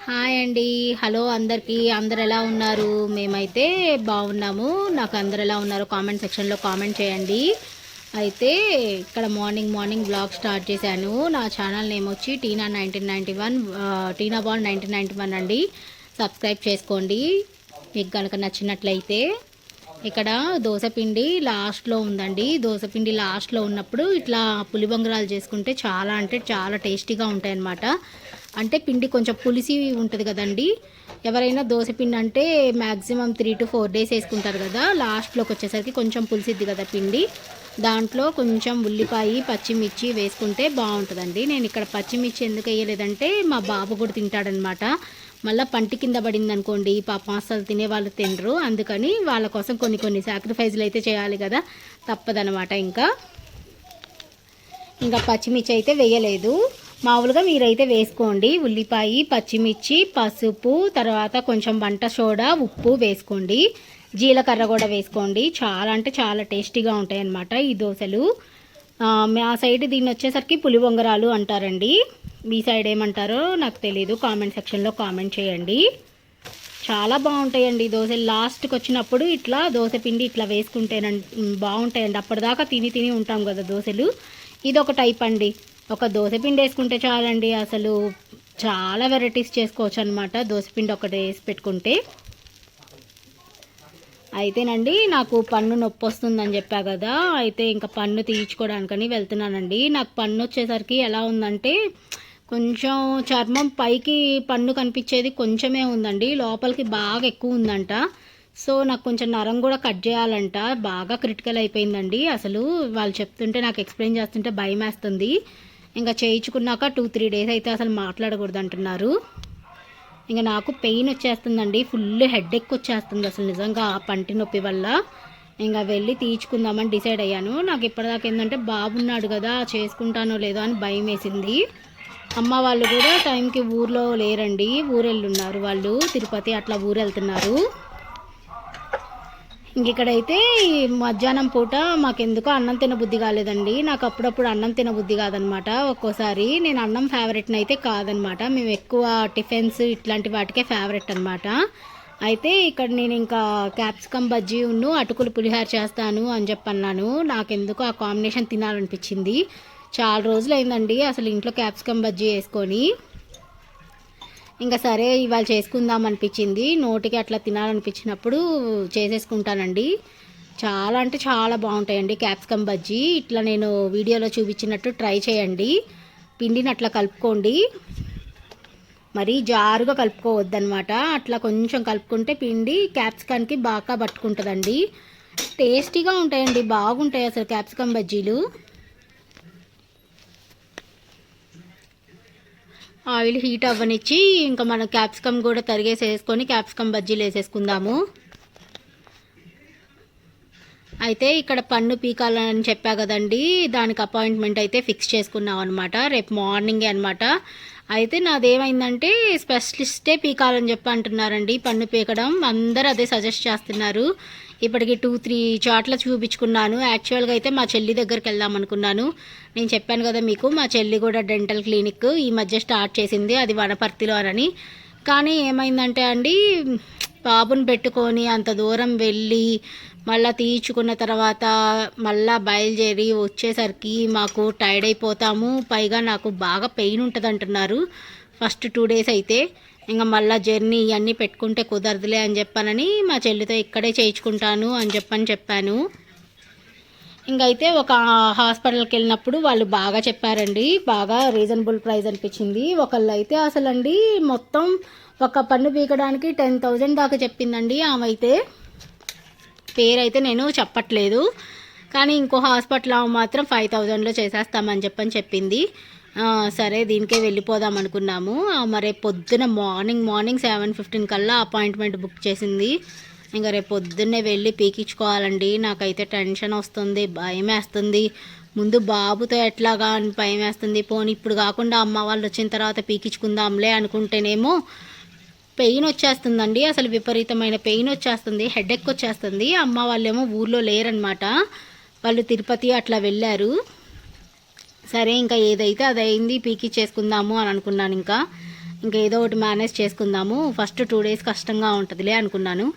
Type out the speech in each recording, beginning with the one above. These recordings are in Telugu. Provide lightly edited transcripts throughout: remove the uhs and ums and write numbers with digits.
హాయ్ అండి. హలో అందరికీ. అందరు ఎలా ఉన్నారు? మేమైతే బాగున్నాము. నాకు అందరు ఎలా ఉన్నారో కామెంట్ సెక్షన్లో కామెంట్ చేయండి. అయితే ఇక్కడ మార్నింగ్ బ్లాగ్ స్టార్ట్ చేశాను. నా ఛానల్ నేమ్ వచ్చి టీనా 1991 టీనా బాల్ 1991 అండి. సబ్స్క్రైబ్ చేసుకోండి మీకు కనుక నచ్చినట్లయితే. ఇక్కడ దోసపిండి లాస్ట్లో ఉందండి. దోసపిండి లాస్ట్లో ఉన్నప్పుడు ఇట్లా పులిబొంగరాలు చేసుకుంటే చాలా అంటే చాలా టేస్టీగా ఉంటాయి అన్నమాట. అంటే పిండి కొంచెం పులిసి ఉంటుంది కదండి. ఎవరైనా దోసపిండి అంటే మ్యాక్సిమం 3 to 4 days వేసుకుంటారు కదా. లాస్ట్లోకి వచ్చేసరికి కొంచెం పులిసిద్ది కదా పిండి. దాంట్లో కొంచెం ఉల్లిపాయ పచ్చిమిర్చి వేసుకుంటే బాగుంటుందండి. నేను ఇక్కడ పచ్చిమిర్చి ఎందుకు వేయలేదంటే మా బాబు కూడా తింటాడనమాట. మళ్ళీ పంటి కింద పడింది అనుకోండి పాపం అసలు తినేవాళ్ళు తినరు. అందుకని వాళ్ళ కోసం కొన్ని సాక్రిఫైజ్లు అయితే చేయాలి కదా, తప్పదనమాట. ఇంకా పచ్చిమిర్చి అయితే వేయలేదు. మామూలుగా మీరైతే వేసుకోండి. ఉల్లిపాయ పచ్చిమిర్చి పసుపు తర్వాత కొంచెం వంట సోడా ఉప్పు వేసుకోండి. జీలకర్ర కూడా వేసుకోండి. చాలా అంటే చాలా టేస్టీగా ఉంటాయి అన్నమాట ఈ దోశలు. మా సైడ్ దీన్ని వచ్చేసరికి పులిబొంగరాలు అంటారండి. మీ సైడ్ ఏమంటారో నాకు తెలియదు. కామెంట్ సెక్షన్లో కామెంట్ చేయండి. చాలా బాగుంటాయండి దోశలు. లాస్ట్కి వచ్చినప్పుడు ఇట్లా దోశ పిండి ఇట్లా వేసుకుంటేనండి బాగుంటాయండి. అప్పటిదాకా తిని ఉంటాం కదా దోశలు. ఇది ఒక టైప్ అండి. ఒక దోశపిండి వేసుకుంటే చాలండి, అసలు చాలా వెరైటీస్ చేసుకోవచ్చు అనమాట దోశపిండి ఒకటి వేసి పెట్టుకుంటే. అయితేనండి నాకు పన్ను నొప్పి వస్తుందని చెప్పా కదా, అయితే ఇంకా పన్ను తీయించుకోవడానికని వెళ్తున్నానండి. నాకు పన్ను వచ్చేసరికి ఎలా ఉందంటే కొంచెం చర్మం పైకి పన్ను కనిపించేది కొంచెమే ఉందండి, లోపలికి బాగా ఎక్కువ ఉందంట. సో నాకు కొంచెం నరం కూడా కట్ చేయాలంట. బాగా క్రిటికల్ అయిపోయిందండి. అసలు వాళ్ళు చెప్తుంటే నాకు ఎక్స్ప్లెయిన్ చేస్తుంటే భయం వేస్తుంది. ఇంకా చేయించుకున్నాక 2-3 days అయితే అసలు మాట్లాడకూడదు అంటున్నారు. ఇంకా నాకు పెయిన్ వచ్చేస్తుందండి, ఫుల్ హెడేక్ వచ్చేస్తుంది అసలు నిజంగా ఆ పంటి నొప్పి వల్ల. ఇంకా వెళ్ళి తీయించుకుందామని డిసైడ్ అయ్యాను. నాకు ఇప్పటిదాకా ఏంటంటే బాబున్నాడు కదా, చేసుకుంటానో లేదో అని భయం వేసింది. అమ్మ వాళ్ళు కూడా టైంకి ఊర్లో లేరండి, ఊరెళ్ళున్నారు వాళ్ళు, తిరుపతి అట్లా ఊరెళ్తున్నారు. ఇక్కడైతే మధ్యాహ్నం పూట మాకెందుకో అన్నం తినబుద్ధి కాలేదండి. నాకు అప్పుడప్పుడు అన్నం తినబుద్ధి కాదనమాట. ఒక్కోసారి నేను అన్నం ఫేవరెట్ని అయితే కాదనమాట. మేము ఎక్కువ టిఫిన్స్ ఇట్లాంటి వాటికే ఫేవరెట్ అనమాట. అయితే ఇక్కడ నేను ఇంకా క్యాప్సికమ్ బజ్జీ ఉన్ను అటుకులు పులిహార చేస్తాను అని చెప్పన్నాను. నాకెందుకో ఆ కాంబినేషన్ తినాలనిపించింది. చాలా రోజులు అయిందండి అసలు ఇంట్లో క్యాప్సికమ్ బజ్జీ వేసుకొని. ఇంకా సరే ఇవాళ చేసుకుందాం అనిపించింది, నోటికి అట్లా తినాలనిపించినప్పుడు చేసేసుకుంటానండి. చాలా అంటే చాలా బాగుంటాయండి క్యాప్సికమ్ బజ్జీ. ఇట్లా నేను వీడియోలో చూపించినట్టు ట్రై చేయండి. పిండిని అట్లా కలుపుకోండి, మరీ జారుగా కలుపుకోవద్దనమాట. అట్లా కొంచెం కలుపుకుంటే పిండి క్యాప్సికాన్కి బాగా పట్టుకుంటుందండి. టేస్టీగా ఉంటాయండి, బాగుంటాయి అసలు క్యాప్సికమ్ బజ్జీలు. ఆయిల్ హీట్ అవ్వనిచ్చి ఇంకా మన క్యాప్సికమ్ కూడా తరిగేసేసుకొని క్యాప్సికమ్ బజ్జీలు వేసేసుకుందాము. అయితే ఇక్కడ పన్ను పీకాలని చెప్పా కదండి, దానికి అపాయింట్మెంట్ అయితే ఫిక్స్ చేసుకున్నాం అనమాట. రేపు మార్నింగే అనమాట. అయితే నాదేమైందంటే స్పెషలిస్టే పీకాలని చెప్పి అంటున్నారండి పన్ను పీకడం. అందరూ అదే సజెస్ట్ చేస్తున్నారు. ఇప్పటికి 2-3 చోట్ల చూపించుకున్నాను. యాక్చువల్గా అయితే మా చెల్లి దగ్గరికి వెళ్దాం అనుకున్నాను. నేను చెప్పాను కదా మీకు, మా చెల్లి కూడా డెంటల్ క్లినిక్ ఈ మధ్య స్టార్ట్ చేసింది, అది వనపర్తిలో అని. కానీ ఏమైందంటే అండి, బాబుని పెట్టుకొని అంత దూరం వెళ్ళి మళ్ళీ తీయించుకున్న తర్వాత మళ్ళీ బయలుదేరి వచ్చేసరికి మాకు టైర్డ్ అయిపోతాము. పైగా నాకు బాగా పెయిన్ ఉంటుంది అంటున్నారు ఫస్ట్ 2 days అయితే. ఇంకా మళ్ళీ జర్నీ ఇవన్నీ పెట్టుకుంటే కుదరదులే అని చెప్పానని మా చెల్లితో ఇక్కడే చేయించుకుంటాను అని చెప్పాను. ఇంకైతే ఒక హాస్పిటల్కి వెళ్ళినప్పుడు వాళ్ళు బాగా చెప్పారండి, బాగా రీజనబుల్ ప్రైస్ అనిపించింది. ఒకళ్ళు అయితే అసలు అండి మొత్తం ఒక పన్ను పీకడానికి 10,000 దాకా చెప్పిందండి ఆమె అయితే. పేరైతే నేను చెప్పట్లేదు, కానీ ఇంకో హాస్పిటల్ మాత్రం 5,000లో చేసేస్తామని చెప్పింది. సరే దీనికే వెళ్ళిపోదాం అనుకున్నాము. మరి రేపు పొద్దున మార్నింగ్ 7:15 కల్లా అపాయింట్మెంట్ బుక్ చేసింది. ఇంకా రేపు పొద్దున్నే వెళ్ళి పీకించుకోవాలండి. నాకైతే టెన్షన్ వస్తుంది, భయం వేస్తుంది. ముందు బాబుతో ఎట్లాగా అని భయం వేస్తుంది. పోనీ ఇప్పుడు కాకుండా అమ్మ వాళ్ళు వచ్చిన తర్వాత పీకించుకుందాంలే అనుకుంటేనేమో పెయిన్ వచ్చేస్తుందండి. అసలు విపరీతమైన పెయిన్ వచ్చేస్తుంది, హెడేక్ వచ్చేస్తుంది. అమ్మ వాళ్ళేమో ఊర్లో లేరనమాట, వాళ్ళు తిరుపతి అట్లా వెళ్ళారు. సరే ఇంకా ఏదైతే అది అయింది, పీకిచ్చేసుకుందాము అని అనుకున్నాను. ఇంకా ఇంకేదో ఒకటి మేనేజ్ చేసుకుందాము, ఫస్ట్ 2 డేస్ కష్టంగా ఉంటుందిలే అనుకున్నాను.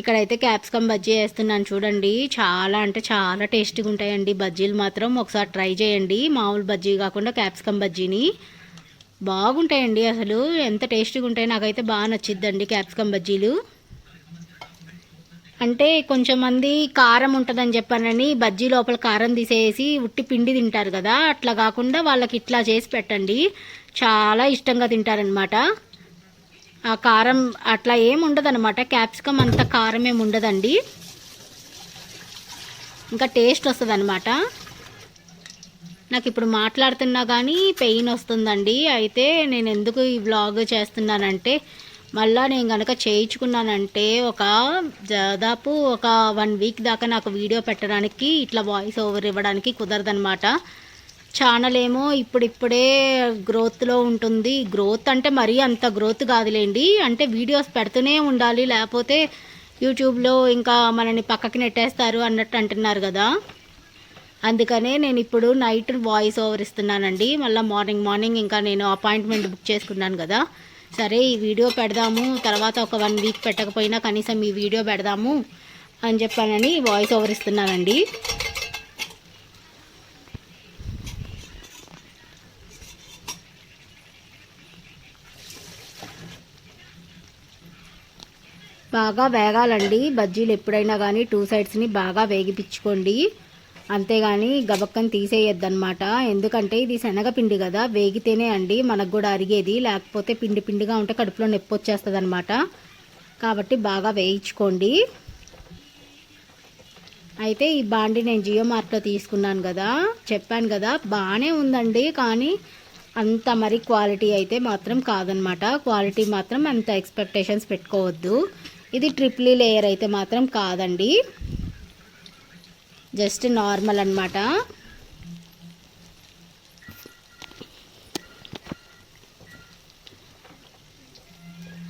ఇక్కడైతే క్యాప్సికమ్ బజ్జీ వేస్తున్నాను చూడండి. చాలా అంటే చాలా టేస్టీగా ఉంటాయండి బజ్జీలు మాత్రం. ఒకసారి ట్రై చేయండి, మామూలు బజ్జీ కాకుండా క్యాప్సికమ్ బజ్జీని. బాగుంటాయండి, అసలు ఎంత టేస్టీగా ఉంటాయి. నాకైతే బాగా నచ్చిద్దండి క్యాప్సికమ్ బజ్జీలు. అంటే కొంచెం మంది కారం ఉంటుందని చెప్పానని బజ్జీ లోపల కారం తీసేసి ఉట్టి పిండి తింటారు కదా, అట్లా కాకుండా వాళ్ళకి ఇట్లా చేసి పెట్టండి, చాలా ఇష్టంగా తింటారనమాట. ఆ కారం అట్లా ఏమి ఉండదన్నమాట, క్యాప్సికమ్ అంత కారం ఏమి ఉండదండి, ఇంకా టేస్ట్ వస్తుంది అనమాట. నాకు ఇప్పుడు మాట్లాడుతున్నా కానీ పెయిన్ వస్తుందండి. అయితే నేను ఎందుకు ఈ వ్లాగ్ చేస్తున్నానంటే, మళ్ళీ నేను కనుక చేయించుకున్నానంటే దాదాపు ఒక 1 వీక్ దాకా నాకు వీడియో పెట్టడానికి, ఇట్లా వాయిస్ ఓవర్ ఇవ్వడానికి కుదరదనమాట. ఛానల్ ఏమో ఇప్పుడిప్పుడే గ్రోత్లో ఉంటుంది. గ్రోత్ అంటే మరీ అంత గ్రోత్ కాదులేండి, అంటే వీడియోస్ పెడుతూనే ఉండాలి, లేకపోతే యూట్యూబ్లో ఇంకా మనని పక్కకి నెట్టేస్తారు అన్నట్టు అంటున్నారు కదా. అందుకనే నేను ఇప్పుడు నైట్ వాయిస్ ఓవర్ ఇస్తున్నానండి. మళ్ళీ మార్నింగ్ ఇంకా నేను అపాయింట్మెంట్ బుక్ చేసుకున్నాను కదా, సరే ఈ వీడియో పెడదాము, తర్వాత ఒక 1 వీక్ పెట్టకపోయినా కనీసం ఈ వీడియో పెడదాము అని చెప్పానని వాయిస్ ఓవర్ ఇస్తున్నానండి. బాగా వేగాలండి బజ్జీలు ఎప్పుడైనా కానీ, 2 సైడ్స్ని బాగా వేగిపించుకోండి, అంతేగాని గబక్కని తీసేయొద్దనమాట. ఎందుకంటే ఇది శనగపిండి కదా, వేగితేనే అండి మనకు కూడా అరిగేది, లేకపోతే పిండి పిండిగా ఉంటే కడుపులో నొప్పి వచ్చేస్తుంది అనమాట. కాబట్టి బాగా వేయించుకోండి. అయితే ఈ బాండి నేను జియో మార్ట్లో తీసుకున్నాను కదా, చెప్పాను కదా, బాగానే ఉందండి, కానీ అంత మరి క్వాలిటీ అయితే మాత్రం కాదనమాట. క్వాలిటీ మాత్రం అంత ఎక్స్పెక్టేషన్స్ పెట్టుకోవద్దు. ఇది ట్రిపుల్ లేయర్ అయితే మాత్రం కాదండి, జస్ట్ నార్మల్ అన్నమాట.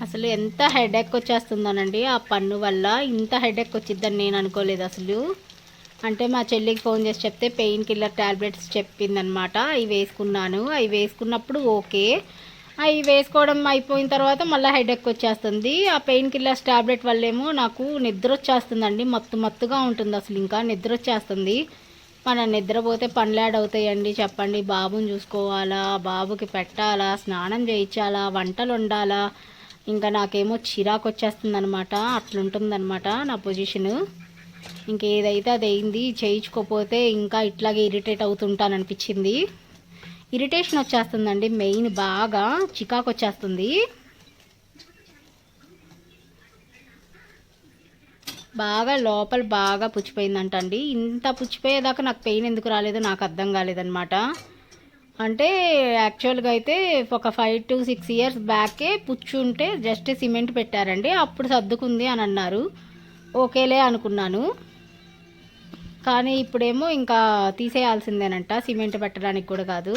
అసలు ఎంత హెడేక్ వచ్చేస్తుందోనండి ఆ పన్ను వల్ల. ఇంత హెడేక్ వచ్చిద్దని నేను అనుకోలేదు అసలు. అంటే మా చెల్లికి ఫోన్ చేసి చెప్తే పెయిన్ కిల్లర్ ట్యాబ్లెట్స్ చెప్పిందనమాట. అవి వేసుకున్నాను. అవి వేసుకున్నప్పుడు ఓకే, అవి వేసుకోవడం అయిపోయిన తర్వాత మళ్ళీ హెడేక్ వచ్చేస్తుంది. ఆ పెయిన్ కిల్లర్స్ ట్యాబ్లెట్ వల్లేమో నాకు నిద్ర వచ్చేస్తుందండి, మత్తుగా ఉంటుంది అసలు, ఇంకా నిద్ర వచ్చేస్తుంది. మనం నిద్రపోతే పనులు యాడ్ అవుతాయండి చెప్పండి. బాబుని చూసుకోవాలా, బాబుకి పెట్టాలా, స్నానం చేయించాలా, వంటలు వండాలా, ఇంకా నాకేమో చిరాకు వచ్చేస్తుంది అనమాట. అట్లుంటుందన్నమాట నా పొజిషను. ఇంకేదైతే అది అయింది, చేయించుకోకపోతే ఇంకా ఇట్లాగే ఇరిటేట్ అవుతుంటాను అనిపించింది. ఇరిటేషన్ వచ్చేస్తుందండి, మెయిన్ బాగా చికాకు వచ్చేస్తుంది. బాగా లోపల బాగా పుచ్చిపోయిందంటండి. ఇంత పుచ్చిపోయేదాకా నాకు పెయిన్ ఎందుకు రాలేదో నాకు అర్థం కాలేదనమాట. అంటే యాక్చువల్గా అయితే ఒక 5 to 6 years బ్యాకే పుచ్చుంటే జస్ట్ సిమెంట్ పెట్టారండి, అప్పుడు సర్దుకుంది అని అన్నారు. ఓకేలే అనుకున్నాను. కానీ ఇప్పుడేమో ఇంకా తీసేయాల్సిందేనంట, సిమెంట్ పెట్టడానికి కూడా కాదు.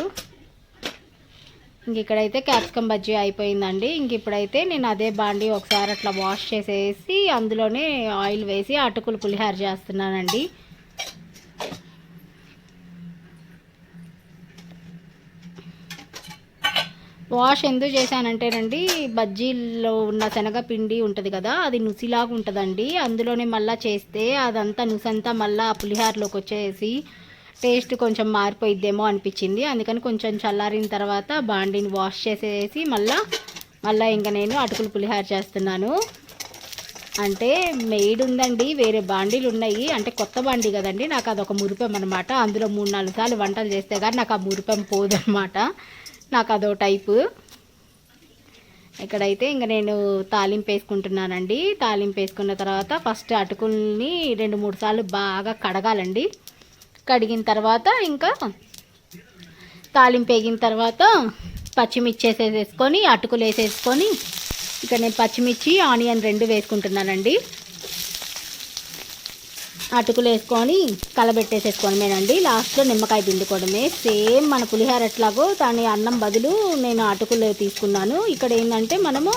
ఇంక ఇక్కడైతే క్యాప్సికమ్ బజ్జీ అయిపోయిందండి. ఇంక ఇప్పుడైతే నేను అదే బాండి ఒకసారి అట్లా వాష్ చేసేసి అందులోనే ఆయిల్ వేసి అటుకులు పులిహార చేస్తున్నానండి. వాష్ ఎందుకు చేశానంటేనండి, బజ్జీల్లో ఉన్న శనగపిండి ఉంటుంది కదా, అది నుసిలాగా ఉంటుందండి. అందులోనే మళ్ళీ చేస్తే అదంతా నుసంతా మళ్ళీ ఆ పులిహారలోకి వచ్చేసి టేస్ట్ కొంచెం మారిపోయిద్దేమో అనిపించింది. అందుకని కొంచెం చల్లారిన తర్వాత బాండీని వాష్ చేసేసి మళ్ళీ ఇంకా నేను అటుకులు పులిహార చేస్తున్నాను. అంటే మెయిడ్ ఉందండి, వేరే బాండీలు ఉన్నాయి, అంటే కొత్త బాండీ కదండి, నాకు అదొక మురిపెం అనమాట. అందులో 3-4 సార్లు వంటలు చేస్తే కానీ నాకు ఆ మురిపెం పోదనమాట, నాకు అదో టైపు. ఇక్కడైతే ఇంకా నేను తాలింపు వేసుకుంటున్నానండి. తాలింపు వేసుకున్న తర్వాత ఫస్ట్ అటుకుల్ని 2-3 సార్లు బాగా కడగాలండి. కడిగిన తర్వాత ఇంకా తాలింపు వేగిన తర్వాత పచ్చిమిర్చి వేసేసుకొని అటుకులు వేసేసుకొని, ఇక్కడ నేను పచ్చిమిర్చి ఆనియన్ 2 వేసుకుంటున్నానండి. అటుకులు వేసుకొని కలబెట్టేసేసుకోవడమేనండి. లాస్ట్లో నిమ్మకాయ పిండుకోవడమే. సేమ్ మన పులిహార ఎట్లాగో దాని అన్నం బదులు నేను అటుకులు తీసుకున్నాను. ఇక్కడ ఏంటంటే మనము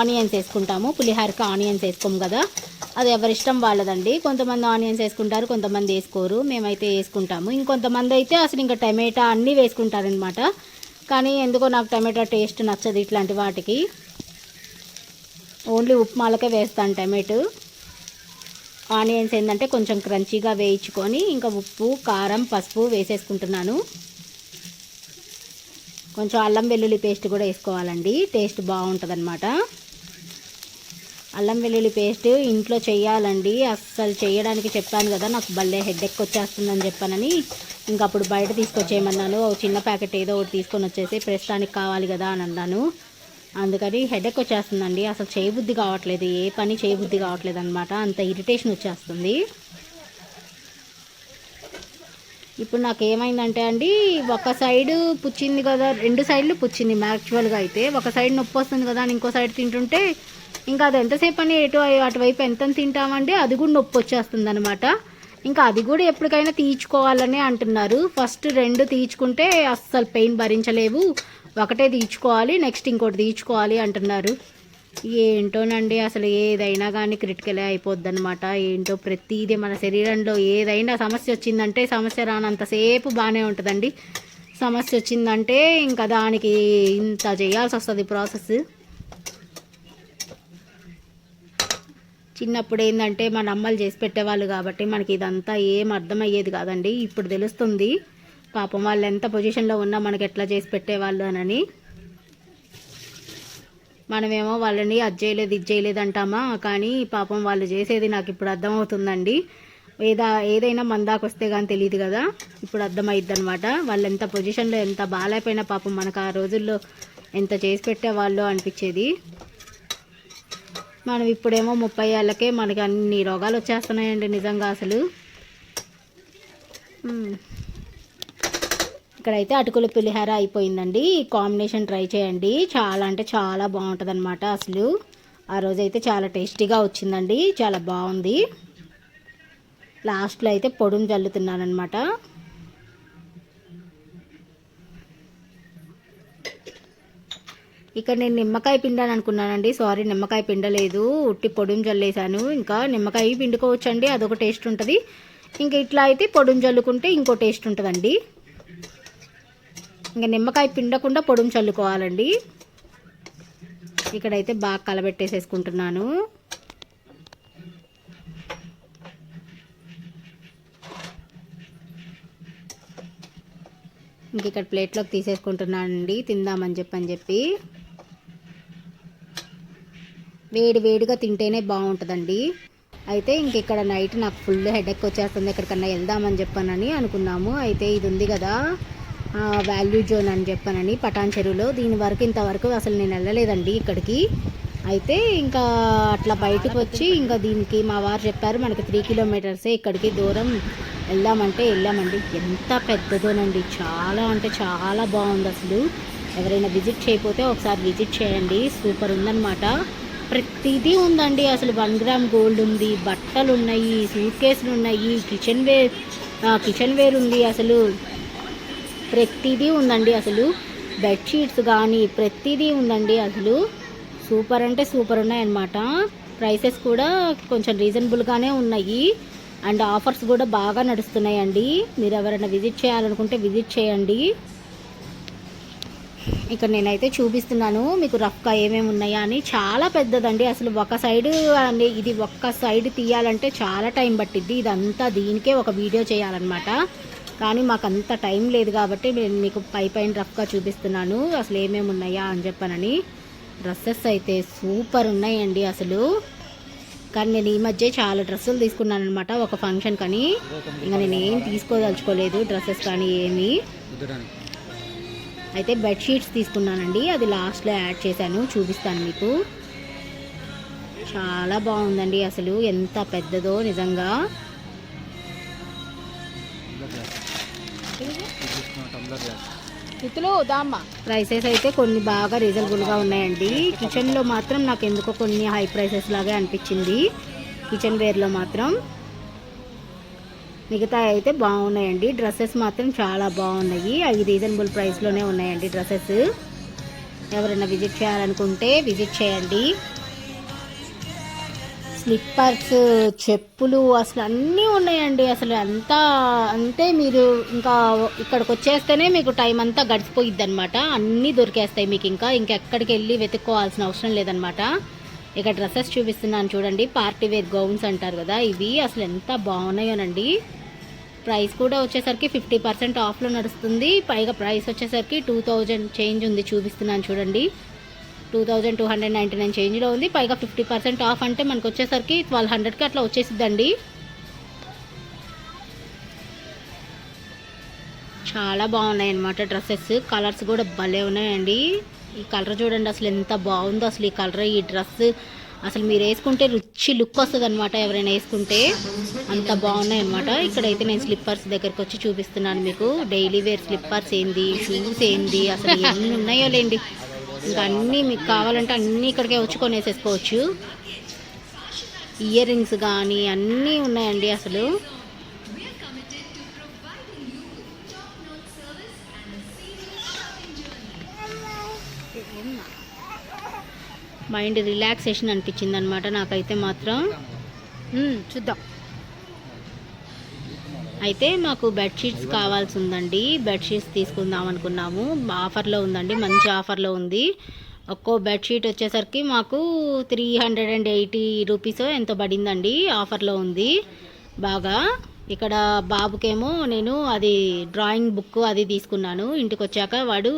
ఆనియన్స్ వేసుకుంటాము, పులిహారకి ఆనియన్స్ వేసుకోము కదా, అది ఎవరిష్టం వాళ్ళదండి. కొంతమంది ఆనియన్స్ వేసుకుంటారు, కొంతమంది వేసుకోరు. మేమైతే వేసుకుంటాము. ఇంకొంతమంది అయితే అసలు ఇంకా టమాటా అన్నీ వేసుకుంటారనమాట. కానీ ఎందుకో నాకు టమాటా టేస్ట్ నచ్చదు ఇట్లాంటి వాటికి. ఓన్లీ ఉప్మాలకే వేస్తాను టమాటో. ఆనియన్స్ ఏంటంటే కొంచెం క్రంచీగా వేయించుకొని ఇంకా ఉప్పు, కారం, పసుపు వేసేసుకుంటున్నాను. కొంచెం అల్లం వెల్లుల్లి పేస్ట్ కూడా వేసుకోవాలండి, టేస్ట్ బాగుంటుంది. అల్లం వెల్లుల్లి పేస్ట్ ఇంట్లో చేయాలండి. అస్సలు చేయడానికి చెప్పాను కదా, నాకు భలే హెడేక్ వచ్చేస్తుందని చెప్పానని ఇంకా అప్పుడు బయట తీసుకొచ్చేయమన్నాను. ఒక చిన్న ప్యాకెట్ ఏదో ఒకటి తీసుకొని వచ్చేసి ప్రస్తుతానికి కావాలి కదా అని అన్నాను. అందుకని హెడేక్ వచ్చేస్తుందండి. అసలు చేయబుద్ధి కావట్లేదు, ఏ పని చేయబుద్ధి కావట్లేదు అనమాట. అంత ఇరిటేషన్ వచ్చేస్తుంది. ఇప్పుడు నాకు ఏమైందంటే అండి, ఒక సైడ్ పుచ్చింది కదా, 2 సైడ్లు పుచ్చింది యాక్చువల్గా అయితే. ఒక సైడ్ నొప్పి వస్తుంది కదా అని ఇంకో సైడ్ తింటుంటే ఇంకా అది ఎంతసేపు అని అటువైపు ఎంత తింటామండి, అది కూడా నొప్పి వచ్చేస్తుంది అనమాట. ఇంకా అది కూడా ఎప్పటికైనా తీయించుకోవాలని అంటున్నారు. ఫస్ట్ 2 తీయించుకుంటే అస్సలు పెయిన్ భరించలేవు, ఒకటే తీయించుకోవాలి, నెక్స్ట్ ఇంకోటి తీయించుకోవాలి అంటున్నారు. ఏంటోనండి, అసలు ఏదైనా కానీ క్రిటికలే అయిపోద్ది అనమాట. ఏంటో ప్రతిదీ మన శరీరంలో ఏదైనా సమస్య వచ్చిందంటే, సమస్య రానంతసేపు బాగానే ఉంటుందండి. సమస్య వచ్చిందంటే ఇంకా దానికి ఇంత చేయాల్సి వస్తుంది ప్రాసెస్. చిన్నప్పుడు ఏంటంటే మన అమ్మలు చేసి పెట్టేవాళ్ళు కాబట్టి మనకి ఇదంతా ఏం అర్థమయ్యేది కాదండి. ఇప్పుడు తెలుస్తుంది పాపం వాళ్ళు ఎంత పొజిషన్లో ఉన్నా మనకి ఎట్లా చేసి పెట్టేవాళ్ళు అని. మనమేమో వాళ్ళని అది చేయలేదు ఇది చేయలేదు అంటామా, కానీ పాపం వాళ్ళు చేసేది నాకు ఇప్పుడు అర్థమవుతుందండి. ఏదైనా మందాకు వస్తే కానీ తెలియదు కదా, ఇప్పుడు అర్థమైద్ది అనమాట. వాళ్ళు ఎంత పొజిషన్లో ఎంత బాగాలేకపోయినా పాపం మనకు ఆ రోజుల్లో ఎంత చేసి పెట్టేవాళ్ళు అనిపించేది. మనం ఇప్పుడేమో 30 ఏళ్ళకే మనకి అన్ని రోగాలు వచ్చేస్తున్నాయండి నిజంగా. అసలు ఇక్కడైతే అటుకుల పులిహోర అయిపోయిందండి. ఈ కాంబినేషన్ ట్రై చేయండి, చాలా అంటే చాలా బాగుంటుంది అనమాట. అసలు ఆ రోజైతే చాలా టేస్టీగా వచ్చిందండి, చాలా బాగుంది. లాస్ట్లో అయితే పొడుం జల్లుతున్నాను అనమాట. ఇక్కడ నేను నిమ్మకాయ పిండాను అనుకున్నానండి, సారీ నిమ్మకాయ పిండలేదు, ఉట్టి పొడుం జల్లేసాను. ఇంకా నిమ్మకాయ పిండుకోవచ్చండి, అదొక టేస్ట్ ఉంటుంది. ఇంకా ఇట్లా అయితే పొడుం జల్లుకుంటే ఇంకో టేస్ట్ ఉంటుందండి. ఇంకా నిమ్మకాయ పిండకుండా పొడుం చల్లుకోవాలండి. ఇక్కడైతే బాగా కలబెట్టేసేసుకుంటున్నాను. ఇంక ఇక్కడ ప్లేట్లోకి తీసేసుకుంటున్నానండి, తిందామని చెప్పి. వేడి వేడిగా తింటేనే బాగుంటుందండి. అయితే ఇంక ఇక్కడ నైట్ నాకు ఫుల్ హెడేక్ వచ్చేస్తుంది, ఎక్కడికన్నా వెళ్దామని చెప్పానని అనుకున్నాము. అయితే ఇది ఉంది కదా వాల్యూ జోన్ అని చెప్పానని పటాన్ చెరువులో, దీని వరకు ఇంతవరకు అసలు నేను వెళ్ళలేదండి ఇక్కడికి. అయితే ఇంకా అట్లా బయటకు వచ్చి ఇంకా దీనికి మా వారు చెప్పారు మనకి 3 కిలోమీటర్సే ఇక్కడికి దూరం, వెళ్దామంటే వెళ్ళామండి. ఎంత పెద్దదోనండి, చాలా అంటే చాలా బాగుంది. అసలు ఎవరైనా విజిట్ చేయకపోతే ఒకసారి విజిట్ చేయండి, సూపర్ ఉందన్నమాట. ప్రతిదీ ఉందండి. అసలు 1 గ్రామ్ గోల్డ్ ఉంది, బట్టలు ఉన్నాయి, సూట్ కేసులు ఉన్నాయి, కిచెన్ వేర్ ఉంది, అసలు ప్రతిదీ ఉందండి. అసలు బెడ్షీట్స్ కానీ ప్రతిదీ ఉందండి. అసలు సూపర్ అంటే సూపర్ ఉన్నాయన్నమాట. ప్రైసెస్ కూడా కొంచెం రీజనబుల్గానే ఉన్నాయి అండ్ ఆఫర్స్ కూడా బాగా నడుస్తున్నాయండి. మీరు ఎవరైనా విజిట్ చేయాలనుకుంటే విజిట్ చేయండి. ఇక్కడ నేనైతే చూపిస్తున్నాను మీకు రఫ్గా ఏమేమి ఉన్నాయా అని. చాలా పెద్దదండి అసలు. ఒక సైడ్ అండి, ఇది ఒక్క సైడ్ తీయాలంటే చాలా టైం పట్టిద్ది. ఇదంతా దీనికే ఒక వీడియో చేయాలన్నమాట, కానీ మాకు అంత టైం లేదు కాబట్టి నేను మీకు పైన రఫ్గా చూపిస్తున్నాను అసలు ఏమేమి ఉన్నాయా అని చెప్పానని. డ్రెస్సెస్ అయితే సూపర్ ఉన్నాయండి అసలు. కానీ నేను ఈ మధ్య చాలా డ్రెస్సులు తీసుకున్నాను అనమాట ఒక ఫంక్షన్ కానీ. ఇంకా నేను ఏం తీసుకోదలుచుకోలేదు డ్రెస్సెస్ కానీ ఏమి. అయితే బెడ్షీట్స్ తీసుకున్నానండి, అది లాస్ట్లో యాడ్ చేశాను, చూపిస్తాను మీకు. చాలా బాగుందండి అసలు, ఎంత పెద్దదో నిజంగా. ప్రైసెస్ అయితే కొన్ని బాగా రీజనబుల్గా ఉన్నాయండి. కిచెన్లో మాత్రం నాకు ఎందుకో కొన్ని హై ప్రైసెస్ లాగే అనిపించింది కిచెన్ వేర్లో మాత్రం. మిగతా అయితే బాగున్నాయండి. డ్రెస్సెస్ మాత్రం చాలా బాగున్నాయి, అవి రీజనబుల్ ప్రైస్లోనే ఉన్నాయండి డ్రెస్సెస్. ఎవరైనా విజిట్ చేయాలనుకుంటే విజిట్ చేయండి. స్లిప్పర్స్, చెప్పులు అసలు అన్నీ ఉన్నాయండి. అసలు అంతా అంటే మీరు ఇంకా ఇక్కడికి వచ్చేస్తేనే మీకు టైం అంతా గడిచిపోయిద్ది అనమాట. అన్నీ దొరికేస్తాయి మీకు. ఇంకెక్కడికి వెళ్ళి వెతుక్కోవాల్సిన అవసరం లేదనమాట. ఇక డ్రెస్సెస్ చూపిస్తున్నాను చూడండి. పార్టీ వేర్ గౌన్స్ అంటారు కదా, ఇవి అసలు ఎంత బాగున్నాయోనండి. ప్రైస్ కూడా వచ్చేసరికి 50% ఆఫ్లో నడుస్తుంది. పైగా ప్రైస్ వచ్చేసరికి 2000 చేంజ్ ఉంది. చూపిస్తున్నాను చూడండి, 2299 చేంజ్లో ఉంది. పైగా 50% ఆఫ్ అంటే మనకు వచ్చేసరికి 1200కి అట్లా వచ్చేసిద్దండి. చాలా బాగున్నాయి అన్నమాట డ్రెస్సెస్. కలర్స్ కూడా భలే ఉన్నాయండి. ఈ కలర్ చూడండి అసలు ఎంత బాగుందో. అసలు ఈ కలర్, ఈ డ్రెస్ అసలు మీరు వేసుకుంటే రిచ్ లుక్ వస్తుంది అనమాట. ఎవరైనా వేసుకుంటే అంత బాగున్నాయి అనమాట. ఇక్కడైతే నేను స్లిప్పర్స్ దగ్గరికి వచ్చి చూపిస్తున్నాను మీకు. డైలీ వేర్ స్లిప్పర్స్ ఏంది, షూస్ ఏంది, అసలు ఎన్ని ఉన్నాయో లేండి. ఇంకా అన్నీ మీకు కావాలంటే అన్నీ ఇక్కడికే వచ్చి కొనేసేసుకోవచ్చు. ఇయర్ రింగ్స్ కానీ అన్నీ ఉన్నాయండి అసలు. మైండ్ రిలాక్సేషన్ అనిపించింది అనమాట నాకైతే మాత్రం. చూద్దాం. అయితే మాకు బెడ్షీట్స్ కావాల్సి ఉందండి. బెడ్షీట్స్ తీసుకుందాం అనుకున్నాము. ఆఫర్లో ఉందండి, మంచి ఆఫర్లో ఉంది. ఒక్కో బెడ్షీట్ వచ్చేసరికి మాకు 380 రూపీస్ ఎంతో పడిందండి. ఆఫర్లో ఉంది బాగా. ఇక్కడ బాబుకేమో నేను అది డ్రాయింగ్ బుక్ అది తీసుకున్నాను. ఇంటికి వచ్చాక వాడు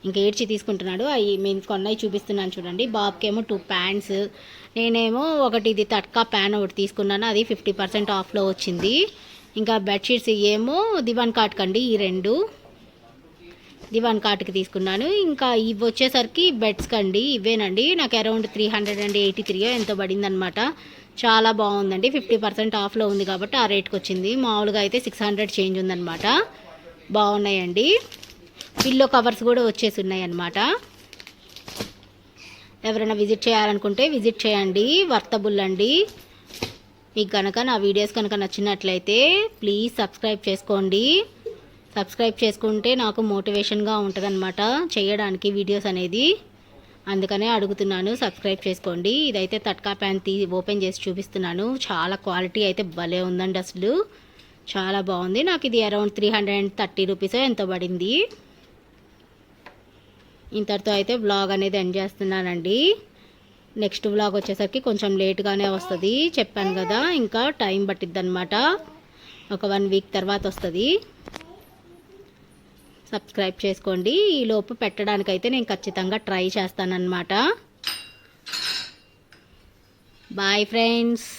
ఇంకా ఏడ్చి తీసుకుంటున్నాడు. అవి మేము కొన్నవి చూపిస్తున్నాను చూడండి. బాబుకేమో 2 ప్యాంట్స్, నేనేమో ఒకటి ఇది తట్కా ప్యాన్ ఒకటి తీసుకున్నాను. అది 50% ఆఫ్లో వచ్చింది. ఇంకా బెడ్షీట్స్ ఏమో దివాన్ కాట్కి అండి. ఈ 2 దివాన్ కాట్కి తీసుకున్నాను. ఇంకా ఇవి వచ్చేసరికి బెడ్స్కి అండి. ఇవేనండి. నాకు అరౌండ్ 383 ఎంతో పడిందనమాట. చాలా బాగుందండి. 50% ఆఫ్లో ఉంది కాబట్టి ఆ రేట్కి వచ్చింది. మామూలుగా అయితే 600 చేంజ్ ఉందన్నమాట. బాగున్నాయండి. పిల్లో కవర్స్ కూడా వచ్చేసి ఉన్నాయి అన్నమాట. ఎవరైనా విజిట్ చేయాలనుకుంటే విజిట్ చేయండి. వర్తబుల్ అండి. మీకు కనుక నా వీడియోస్ కనుక నచ్చినట్లయితే ప్లీజ్ సబ్స్క్రైబ్ చేసుకోండి. సబ్స్క్రైబ్ చేసుకుంటే నాకు మోటివేషన్గా ఉంటుందన్నమాట చేయడానికి వీడియోస్ అనేది. అందుకనే అడుగుతున్నాను, సబ్స్క్రైబ్ చేసుకోండి. ఇదైతే తట్కా ప్యాన్ ఓపెన్ చేసి చూపిస్తున్నాను. చాలా క్వాలిటీ అయితే భలే ఉందండి. అసలు చాలా బాగుంది. నాకు ఇది అరౌండ్ 330 రూపీస్ ఎంతో పడింది. ఇంతటితో అయితే వ్లాగ్ అనేది ఎండ్ చేస్తున్నానండి. నెక్స్ట్ వ్లాగ్ వచ్చేసరికి కొంచెం లేట్గానే వస్తుంది, చెప్పాను కదా. ఇంకా టైం పట్టిద్ది అనమాట. ఒక 1 వీక్ తర్వాత వస్తుంది. సబ్స్క్రైబ్ చేసుకోండి. ఈలోపు పెట్టడానికైతే నేను ఖచ్చితంగా ట్రై చేస్తానన్నమాట. Bye friends.